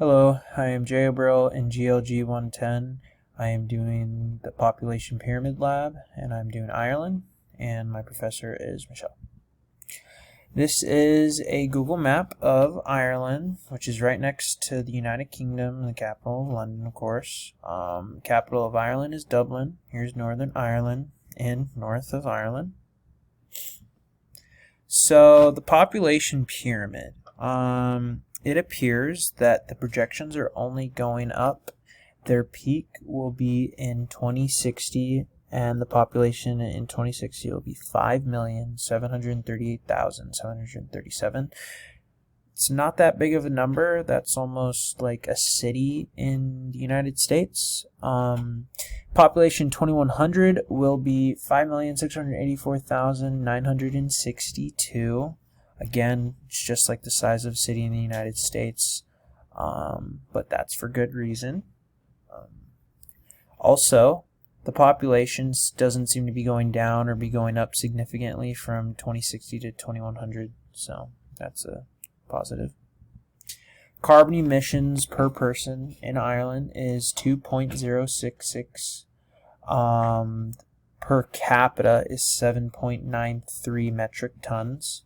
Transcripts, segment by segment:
Hello, I am Jay O'Brill in GLG 110. I am doing the Population Pyramid Lab, and I'm doing Ireland, and my professor is Michelle. This is a Google map of Ireland, which is right next to the United Kingdom, the capital of London, of course. Capital of Ireland is Dublin. Here's Northern Ireland and north of Ireland. So the population pyramid. It appears that the projections are only going up. Their peak will be in 2060, and the population in 2060 will be 5,738,737. It's not that big of a number. That's almost like a city in the United States. Population 2100 will be 5,684,962. Again, it's just like the size of a city in the United States, but that's for good reason. Also, the population doesn't seem to be going down or be going up significantly from 2060 to 2100, so that's a positive. Carbon emissions per person in Ireland is 2.066. Per capita is 7.93 metric tons.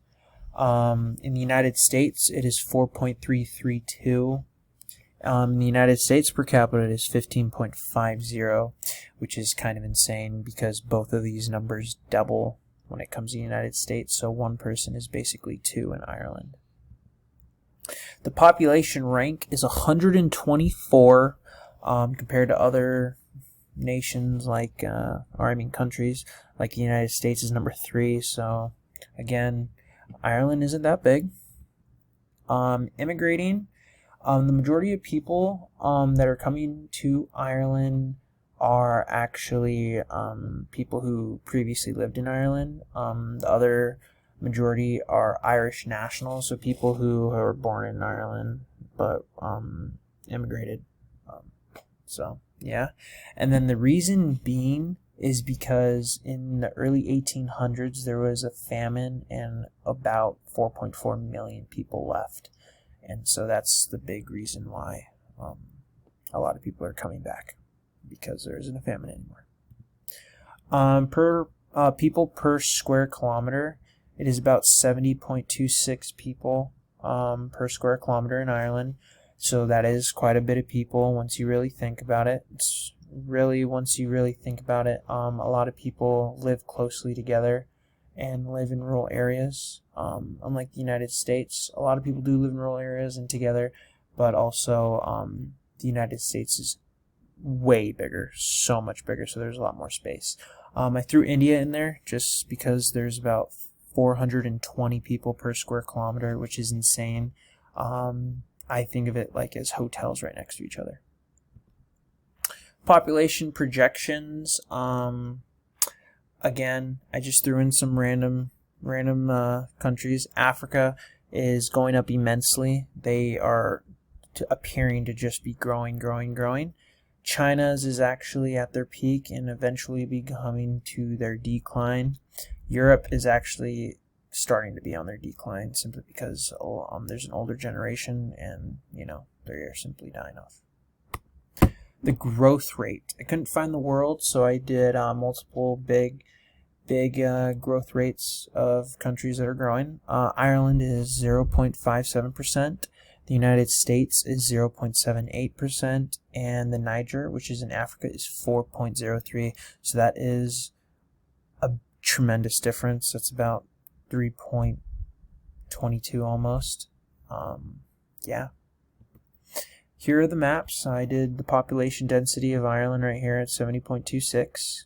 In the United States, it is 4.332. In the United States, per capita, it is 15.50, which is kind of insane because both of these numbers double when it comes to the United States, so one person is basically two in Ireland. The population rank is 124 compared to other nations countries like the United States is number 3, so again, Ireland isn't that big. Immigrating, the majority of people that are coming to Ireland are actually people who previously lived in Ireland. The other majority are Irish nationals, so people who are born in Ireland but immigrated. So yeah, and then the reason being is because in the early 1800s there was a famine and about 4.4 million people left, and so that's the big reason why a lot of people are coming back, because there isn't a famine anymore. Per people per square kilometer, it is about 70.26 people per square kilometer in Ireland, so that is quite a bit of people once you really think about it. Once you really think about it, a lot of people live closely together and live in rural areas. Unlike the United States, a lot of people do live in rural areas and together, but also the United States is way bigger, so much bigger, so there's a lot more space. I threw India in there just because there's about 420 people per square kilometer, which is insane. I think of it like as hotels right next to each other. Population projections. Again, I just threw in some random countries. Africa is going up immensely. They are appearing to just be growing. China's is actually at their peak and eventually be coming to their decline. Europe is actually starting to be on their decline simply because there's an older generation and they're simply dying off. The growth rate. I couldn't find the world, so I did multiple big growth rates of countries that are growing. Ireland is 0.57%. The United States is 0.78%, and the Niger, which is in Africa, is 4.03. So that is a tremendous difference. That's about 3.22 almost. Yeah. Here are the maps. I did the population density of Ireland right here at 70.26.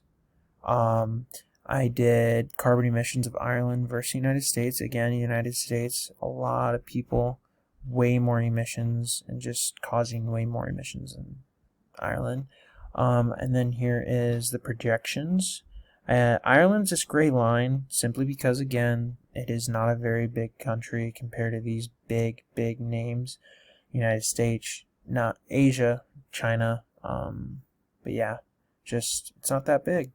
I did carbon emissions of Ireland versus the United States. Again, the United States, a lot of people, way more emissions, and just causing way more emissions in Ireland. And then here is the projections. Ireland's this gray line simply because, again, it is not a very big country compared to these big names. United States, not Asia, China, but yeah, just it's not that big.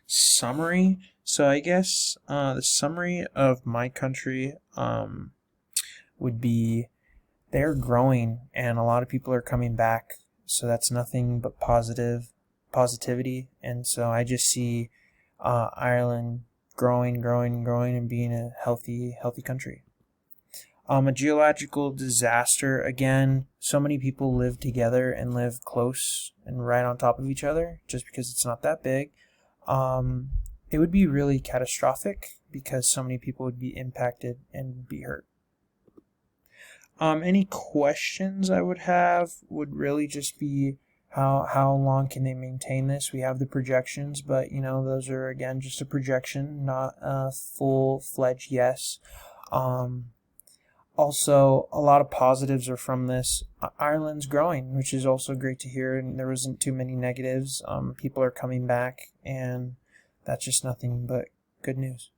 Summary. So I guess the summary of my country would be they're growing, and a lot of people are coming back. So that's nothing but positivity. And so I just see Ireland growing, growing, growing, and being a healthy country. A geological disaster, again, so many people live together and live close and right on top of each other just because it's not that big. It would be really catastrophic because so many people would be impacted and be hurt. Any questions I would have would really just be how long can they maintain this? We have the projections, but those are again just a projection, not a full-fledged yes. Also, a lot of positives are from this. Ireland's growing, which is also great to hear, and there wasn't too many negatives. People are coming back, and that's just nothing but good news.